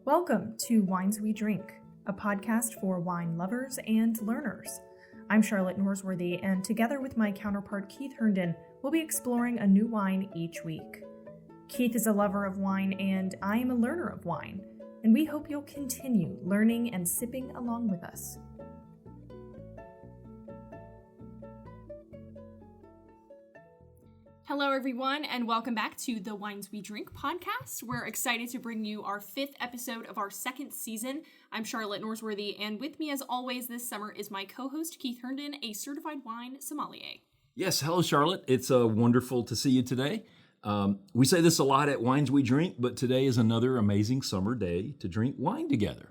Welcome to Wines We Drink, a podcast for wine lovers and learners. I'm Charlotte Norsworthy, and together with my counterpart Keith Herndon, we'll be exploring a new wine each week. Keith is a lover of wine, and I am a learner of wine, and we hope you'll continue learning and sipping along with us. Hello, everyone, and welcome back to the Wines We Drink podcast. We're excited to bring you our 5th episode of our 2nd season. I'm Charlotte Norsworthy, and with me, as always, this summer is my co-host, Keith Herndon, a certified wine sommelier. Yes, hello, Charlotte. It's wonderful to see you today. We say this a lot at Wines We Drink, but today is another amazing summer day to drink wine together.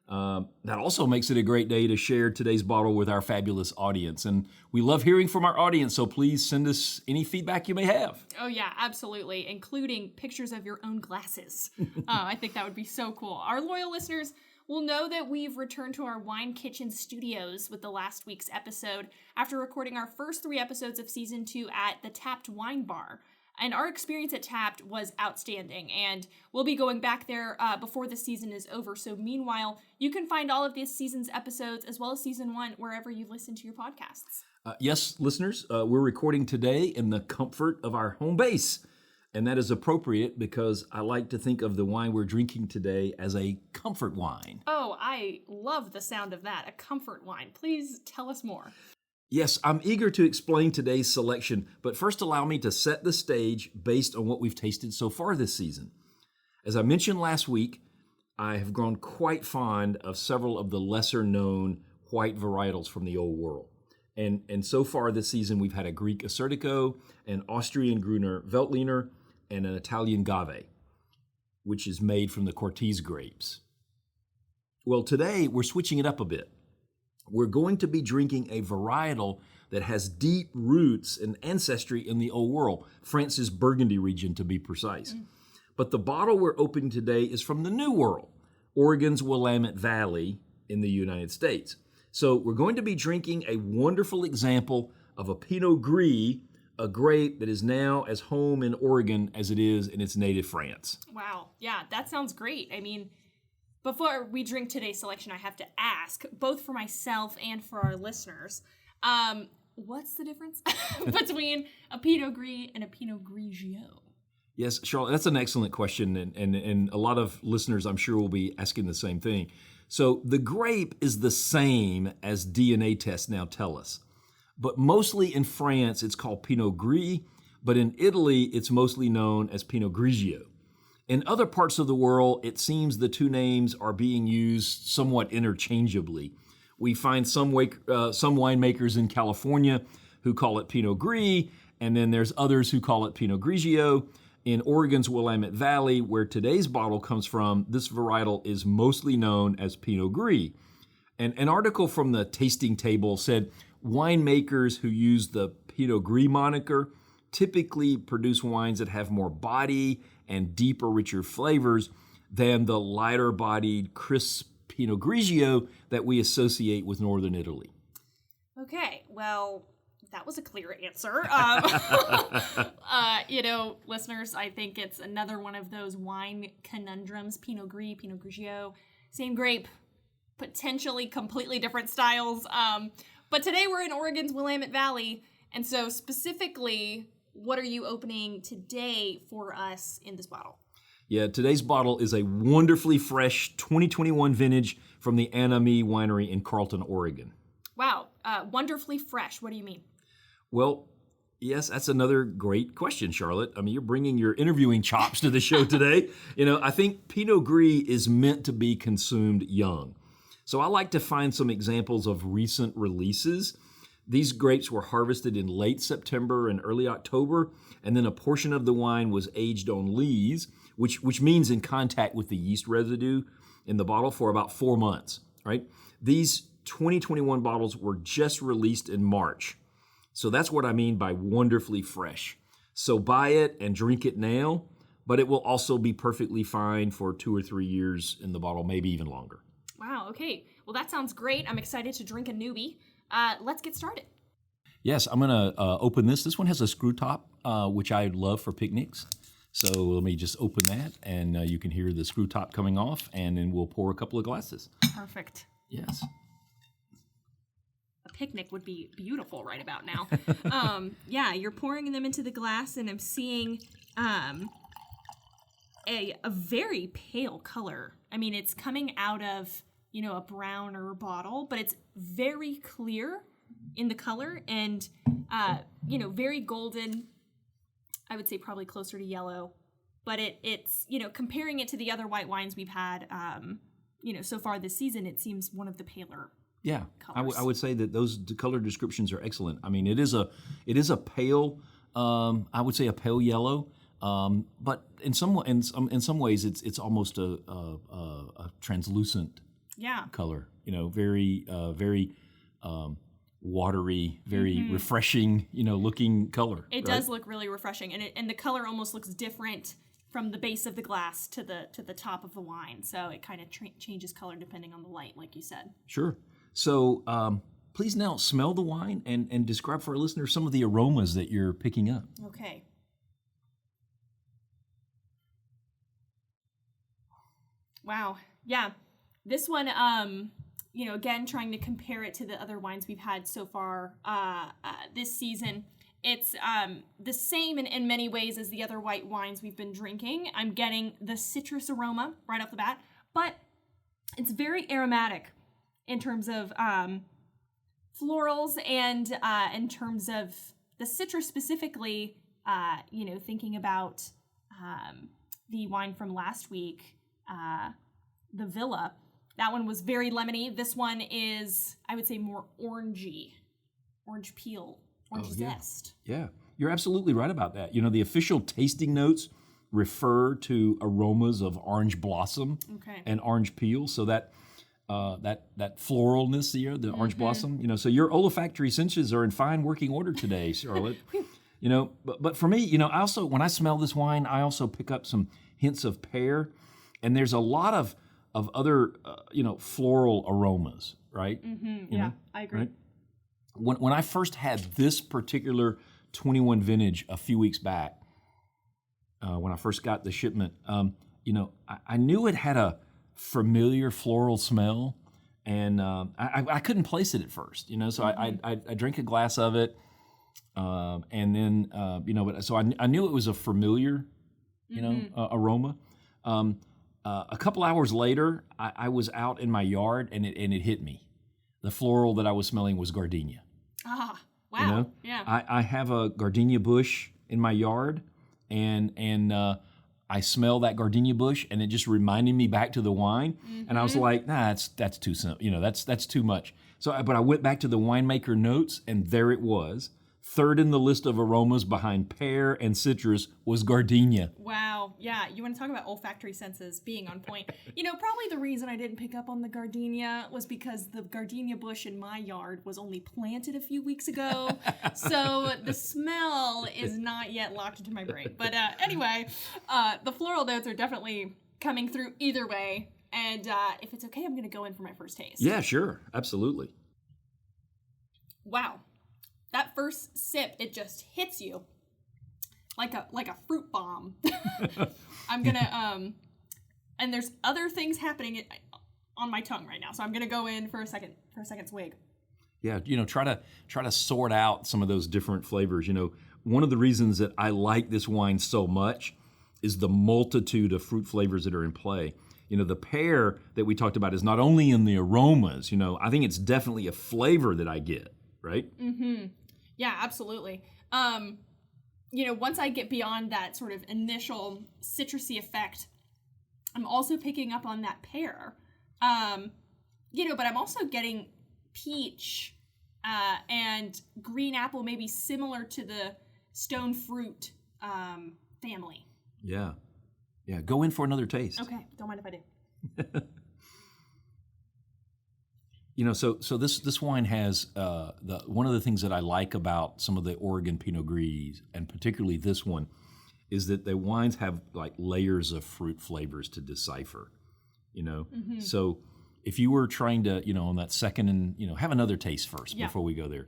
That also makes it a great day to share today's bottle with our fabulous audience. And we love hearing from our audience, so please send us any feedback you may have. Oh yeah, absolutely, including pictures of your own glasses. I think that would be so cool. Our loyal listeners will know that we've returned to our Wine Kitchen studios with the last week's episode after recording our first 3 episodes of Season 2 at the Tapped Wine Bar. And our experience at Tapped was outstanding, and we'll be going back there before the season is over. So meanwhile, you can find all of this season's episodes as well as Season 1 wherever you listen to your podcasts. Yes, listeners, we're recording today in the comfort of our home base. And that is appropriate because I like to think of the wine we're drinking today as a comfort wine. Oh, I love the sound of that, a comfort wine. Please tell us more. Yes, I'm eager to explain today's selection, but first allow me to set the stage based on what we've tasted so far this season. As I mentioned last week, I have grown quite fond of several of the lesser-known white varietals from the Old World. And so far this season, we've had a Greek Assyrtiko, an Austrian Gruner Veltliner, and an Italian Gave, which is made from the Cortese grapes. Well, today we're switching it up a bit. We're going to be drinking a varietal that has deep roots and ancestry in the Old World, France's Burgundy region to be precise. But the bottle we're opening today is from the New World, Oregon's Willamette Valley in the United States. So we're going to be drinking a wonderful example of a Pinot Gris, a grape that is now as home in Oregon as it is in its native France. Wow. Yeah, that sounds great. I mean, before we drink today's selection, I have to ask, both for myself and for our listeners, what's the difference between a Pinot Gris and a Pinot Grigio? Yes, Charlotte, that's an excellent question, and a lot of listeners, I'm sure, will be asking the same thing. So the grape is the same as DNA tests now tell us, but mostly in France, it's called Pinot Gris, but in Italy, it's mostly known as Pinot Grigio. In other parts of the world, it seems the two names are being used somewhat interchangeably. We find some winemakers in California who call it Pinot Gris, and then there's others who call it Pinot Grigio. In Oregon's Willamette Valley, where today's bottle comes from, this varietal is mostly known as Pinot Gris. And an article from the Tasting Table said winemakers who use the Pinot Gris moniker typically produce wines that have more body and deeper, richer flavors than the lighter-bodied, crisp Pinot Grigio that we associate with northern Italy. Okay, well, that was a clear answer. Listeners, I think it's another one of those wine conundrums. Pinot Gris, Pinot Grigio, same grape, potentially completely different styles. But today we're in Oregon's Willamette Valley, and so specifically, what are you opening today for us in this bottle? Yeah, today's bottle is a wonderfully fresh 2021 vintage from the Anami Winery in Carlton, Oregon. Wow, wonderfully fresh. What do you mean? Well, yes, that's another great question, Charlotte. I mean, you're bringing your interviewing chops to the show today. I think Pinot Gris is meant to be consumed young. So I like to find some examples of recent releases. These grapes were harvested in late September and early October, and then a portion of the wine was aged on lees, which means in contact with the yeast residue in the bottle for about 4 months, right? These 2021 bottles were just released in March. So that's what I mean by wonderfully fresh. So buy it and drink it now, but it will also be perfectly fine for 2 or 3 years in the bottle, maybe even longer. Wow, okay. Well, that sounds great. I'm excited to drink a newbie. Let's get started. Yes, I'm going to open this. This one has a screw top, which I love for picnics. So let me just open that, and you can hear the screw top coming off, and then we'll pour a couple of glasses. Perfect. Yes. A picnic would be beautiful right about now. Yeah, you're pouring them into the glass, and I'm seeing a very pale color. I mean, it's coming out of, a browner bottle, but it's very clear in the color and, very golden. I would say probably closer to yellow, but it's, comparing it to the other white wines we've had, so far this season, it seems one of the paler. Yeah, colors. I would say that those color descriptions are excellent. I mean, it is a pale, I would say a pale yellow, but in some ways it's almost a translucent color. Very watery, very refreshing, looking color. It does look really refreshing, and the color almost looks different from the base of the glass to the top of the wine. So it kind of changes color depending on the light, like you said. Sure. So please now smell the wine and describe for our listeners some of the aromas that you're picking up. Okay. Wow. Yeah. This one, again, trying to compare it to the other wines we've had so far this season. It's the same in many ways as the other white wines we've been drinking. I'm getting the citrus aroma right off the bat, but it's very aromatic in terms of florals and in terms of the citrus specifically, thinking about the wine from last week, the Villa. That one was very lemony. This one is, I would say, more orangey, orange peel, orange zest. Yeah, you're absolutely right about that. The official tasting notes refer to aromas of orange blossom and orange peel. So that floralness here, the orange blossom, so your olfactory senses are in fine working order today, Charlotte. But for me, I also, when I smell this wine, I also pick up some hints of pear, and there's a lot of other, floral aromas, right? Yeah, I agree. Right? When I first had this particular 21 vintage a few weeks back, when I first got the shipment, I knew it had a familiar floral smell, and I couldn't place it at first, so I drank a glass of it, and then, so I knew it was a familiar, aroma. A couple hours later, I was out in my yard, and it hit me. The floral that I was smelling was gardenia. Ah, wow. Yeah. I have a gardenia bush in my yard, and I smell that gardenia bush, and it just reminded me back to the wine. And I was like, nah, that's too simple. That's too much. But I went back to the winemaker notes, and there it was. Third in the list of aromas behind pear and citrus was gardenia. Wow. Yeah. You want to talk about olfactory senses being on point. Probably the reason I didn't pick up on the gardenia was because the gardenia bush in my yard was only planted a few weeks ago. So the smell is not yet locked into my brain. But anyway, the floral notes are definitely coming through either way. And if it's okay, I'm going to go in for my first taste. Yeah, sure. Absolutely. Wow. That first sip, it just hits you like a fruit bomb. I'm gonna and there's other things happening on my tongue right now, so I'm gonna go in for a second swig. Yeah, try to sort out some of those different flavors. One of the reasons that I like this wine so much is the multitude of fruit flavors that are in play. The pear that we talked about is not only in the aromas. I think it's definitely a flavor that I get. Right? Mm-hmm. Yeah, absolutely. Once I get beyond that sort of initial citrusy effect, I'm also picking up on that pear. But I'm also getting peach and green apple, maybe similar to the stone fruit family. Yeah. Yeah, go in for another taste. Okay, don't mind if I do. So this wine has one of the things that I like about some of the Oregon Pinot Gris, and particularly this one, is that the wines have like layers of fruit flavors to decipher. So if you were trying to, on that second and have another taste first before we go there,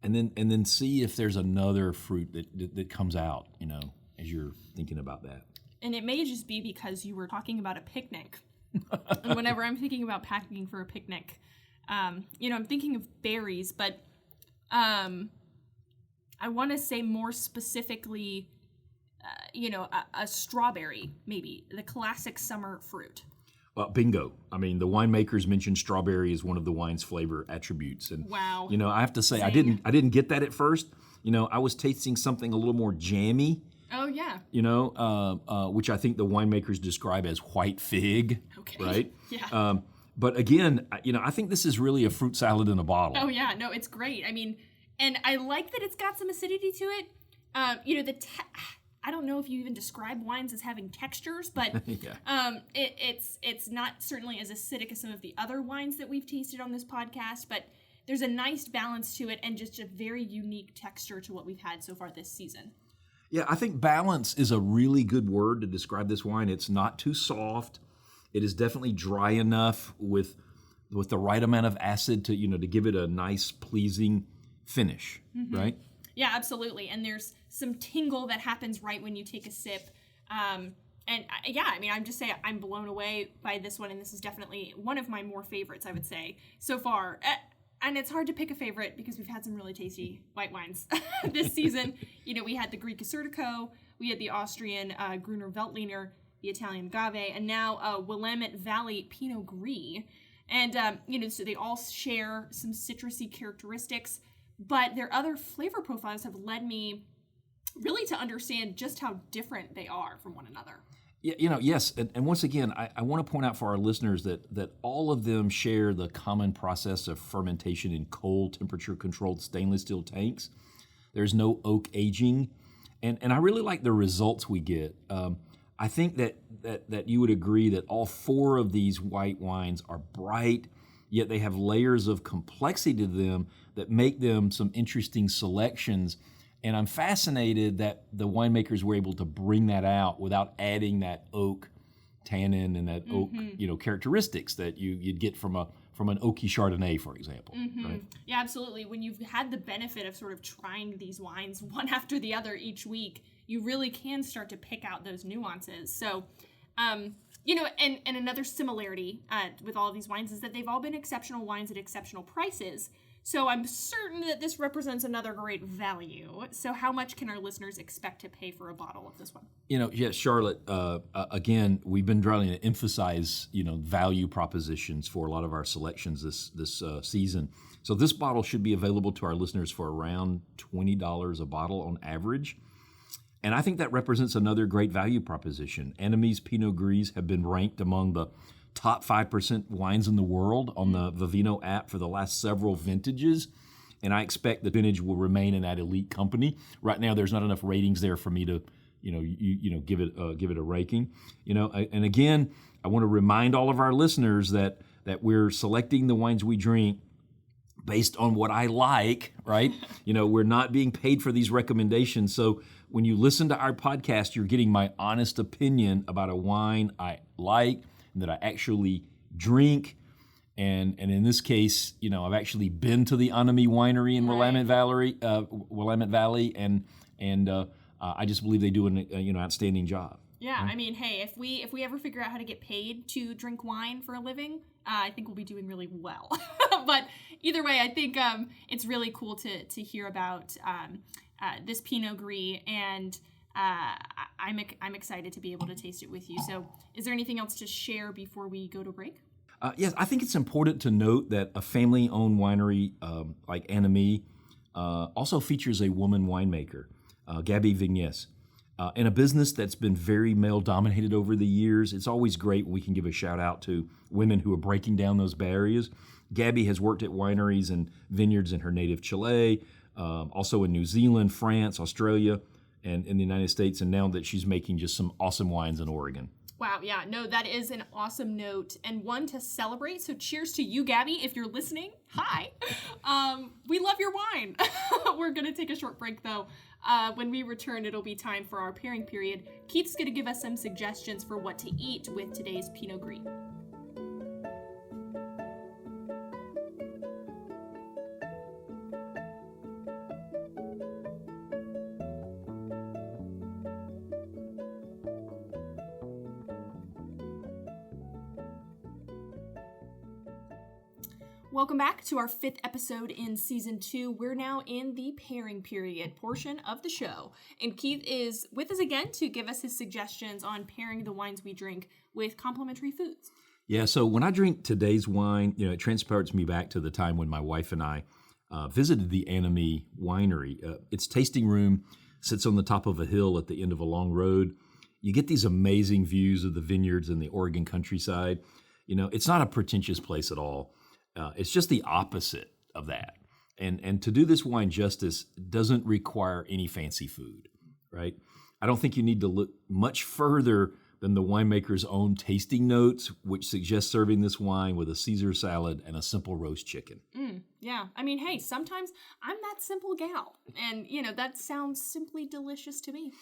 and then see if there's another fruit that comes out, as you're thinking about that. And it may just be because you were talking about a picnic. And whenever I'm thinking about packing for a picnic, I'm thinking of berries, but I want to say more specifically, a strawberry, maybe, the classic summer fruit. Bingo. I mean, the winemakers mentioned strawberry as one of the wine's flavor attributes. And, wow. I have to say, I didn't get that at first. I was tasting something a little more jammy. Oh, yeah. Which I think the winemakers describe as white fig. Okay. Right? Yeah. But again, I think this is really a fruit salad in a bottle. Oh, yeah. No, it's great. I mean, and I like that it's got some acidity to it. I don't know if you even describe wines as having textures, but yeah. It's not certainly as acidic as some of the other wines that we've tasted on this podcast, but there's a nice balance to it and just a very unique texture to what we've had so far this season. Yeah, I think balance is a really good word to describe this wine. It's not too soft. It is definitely dry enough with the right amount of acid to give it a nice, pleasing finish, right? Yeah, absolutely. And there's some tingle that happens right when you take a sip. I'm just saying I'm blown away by this one, and this is definitely one of my more favorites, I would say, so far. And it's hard to pick a favorite because we've had some really tasty white wines this season. We had the Greek Assyrtiko, we had the Austrian Gruner Veltliner, the Italian Agave, and now Willamette Valley Pinot Gris. And, so they all share some citrusy characteristics, but their other flavor profiles have led me really to understand just how different they are from one another. Yeah, yes. And once again, I want to point out for our listeners that all of them share the common process of fermentation in cold, temperature-controlled stainless steel tanks. There's no oak aging. And I really like the results we get. I think that you would agree that all four of these white wines are bright, yet they have layers of complexity to them that make them some interesting selections. And I'm fascinated that the winemakers were able to bring that out without adding that oak tannin and that oak, characteristics that you'd get from an oaky Chardonnay, for example. Right? Yeah, absolutely. When you've had the benefit of sort of trying these wines one after the other each week, you really can start to pick out those nuances. So, and another similarity with all of these wines is that they've all been exceptional wines at exceptional prices. So I'm certain that this represents another great value. So how much can our listeners expect to pay for a bottle of this one? Yes, Charlotte, again, we've been trying to emphasize, value propositions for a lot of our selections this season. So this bottle should be available to our listeners for around $20 a bottle on average. And I think that represents another great value proposition. Enemy's Pinot Gris have been ranked among the top 5% wines in the world on the Vivino app for the last several vintages, and I expect the vintage will remain in that elite company. Right now, there's not enough ratings there for me to, give it a ranking. And again, I want to remind all of our listeners that we're selecting the wines we drink based on what I like, right? We're not being paid for these recommendations. So when you listen to our podcast, you're getting my honest opinion about a wine I like and that I actually drink. And in this case, I've actually been to the Anami Winery in Willamette Valley, and I just believe they do an outstanding job. Yeah, I mean, hey, if we ever figure out how to get paid to drink wine for a living, I think we'll be doing really well. But either way, I think it's really cool to hear about this Pinot Gris, and I'm excited to be able to taste it with you. So is there anything else to share before we go to break? Yes, I think it's important to note that a family-owned winery like Anami also features a woman winemaker, Gabby Vignes. In a business that's been very male-dominated over the years, it's always great when we can give a shout-out to women who are breaking down those barriers. Gabby has worked at wineries and vineyards in her native Chile, also in New Zealand, France, Australia, and in the United States, and now that she's making just some awesome wines in Oregon. Wow, yeah, no, that is an awesome note and one to celebrate. So cheers to you, Gabby, if you're listening. Hi. We love your wine. We're going to take a short break, though. When we return, it'll be time for our pairing period. Keith's going to give us some suggestions for what to eat with today's Pinot Gris. Welcome back to our 5th episode in Season 2. We're now in the pairing period portion of the show. And Keith is with us again to give us his suggestions on pairing the wines we drink with complementary foods. Yeah, so when I drink today's wine, it transports me back to the time when my wife and I visited the Anime Winery. Its tasting room sits on the top of a hill at the end of a long road. You get these amazing views of the vineyards and the Oregon countryside. It's not a pretentious place at all. It's just the opposite of that. And to do this wine justice doesn't require any fancy food, right? I don't think you need to look much further than the winemaker's own tasting notes, which suggest serving this wine with a Caesar salad and a simple roast chicken. Yeah. I mean, hey, sometimes I'm that simple gal. And, that sounds simply delicious to me.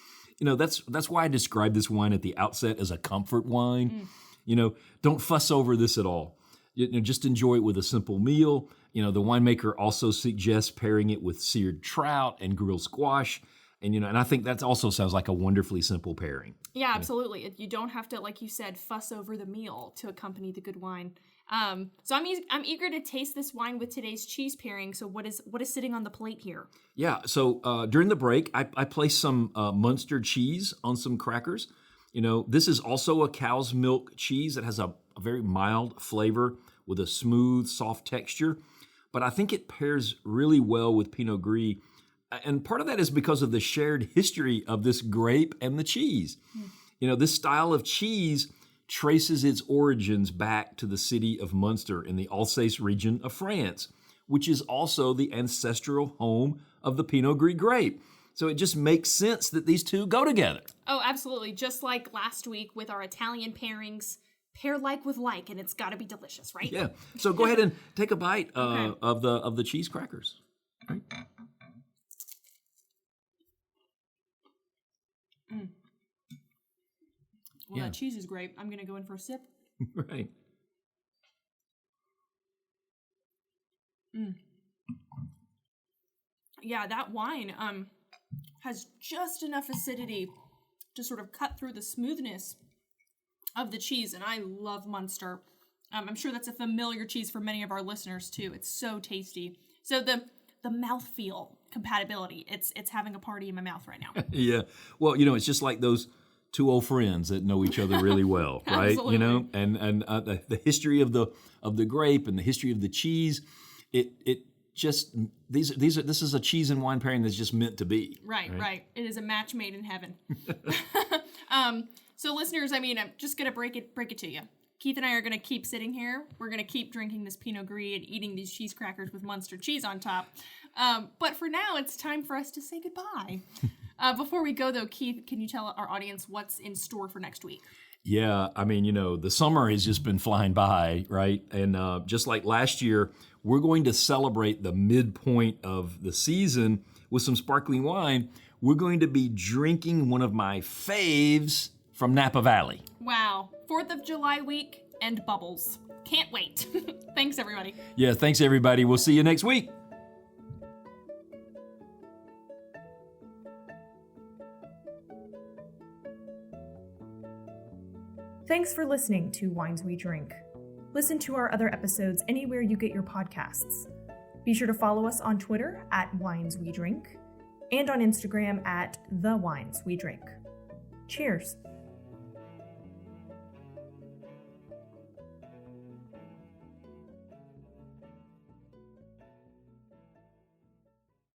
That's why I described this wine at the outset as a comfort wine. Don't fuss over this at all. Just enjoy it with a simple meal. The winemaker also suggests pairing it with seared trout and grilled squash. And I think that also sounds like a wonderfully simple pairing. Yeah, absolutely. You don't have to, like you said, fuss over the meal to accompany the good wine. So I'm eager to taste this wine with today's cheese pairing. So what is sitting on the plate here? Yeah. So during the break, I placed some Munster cheese on some crackers. This is also a cow's milk cheese that has a very mild flavor with a smooth, soft texture. But I think it pairs really well with Pinot Gris. And part of that is because of the shared history of this grape and the cheese. This style of cheese traces its origins back to the city of Munster in the Alsace region of France, which is also the ancestral home of the Pinot Gris grape. So it just makes sense that these two go together. Oh, absolutely. Just like last week with our Italian pairings, pair like with like, and it's got to be delicious, right? Yeah. So go ahead and take a bite of the cheese crackers. All right. Well, that cheese is great. I'm going to go in for a sip. Right. Yeah, that wine has just enough acidity to sort of cut through the smoothness of the cheese, and I love Munster. I'm sure that's a familiar cheese for many of our listeners too. It's so tasty. So the mouthfeel compatibility, it's having a party in my mouth right now. Yeah. Well, it's just like those two old friends that know each other really well, right? Absolutely. And the history of the grape and the history of the cheese, it just this is a cheese and wine pairing that's just meant to be. Right. It is a match made in heaven. So listeners, I'm just gonna break it to you. Keith and I are gonna keep sitting here. We're gonna keep drinking this Pinot Gris and eating these cheese crackers with Munster cheese on top. But for now, it's time for us to say goodbye. Before we go, though, Keith, can you tell our audience what's in store for next week? Yeah, the summer has just been flying by, right? And just like last year, we're going to celebrate the midpoint of the season with some sparkling wine. We're going to be drinking one of my faves from Napa Valley. Wow, 4th of July week and bubbles. Can't wait. Thanks, everybody. Yeah, thanks, everybody. We'll see you next week. Thanks for listening to Wines We Drink. Listen to our other episodes anywhere you get your podcasts. Be sure to follow us on Twitter @WinesWeDrink and on Instagram @TheWinesWeDrink. Cheers.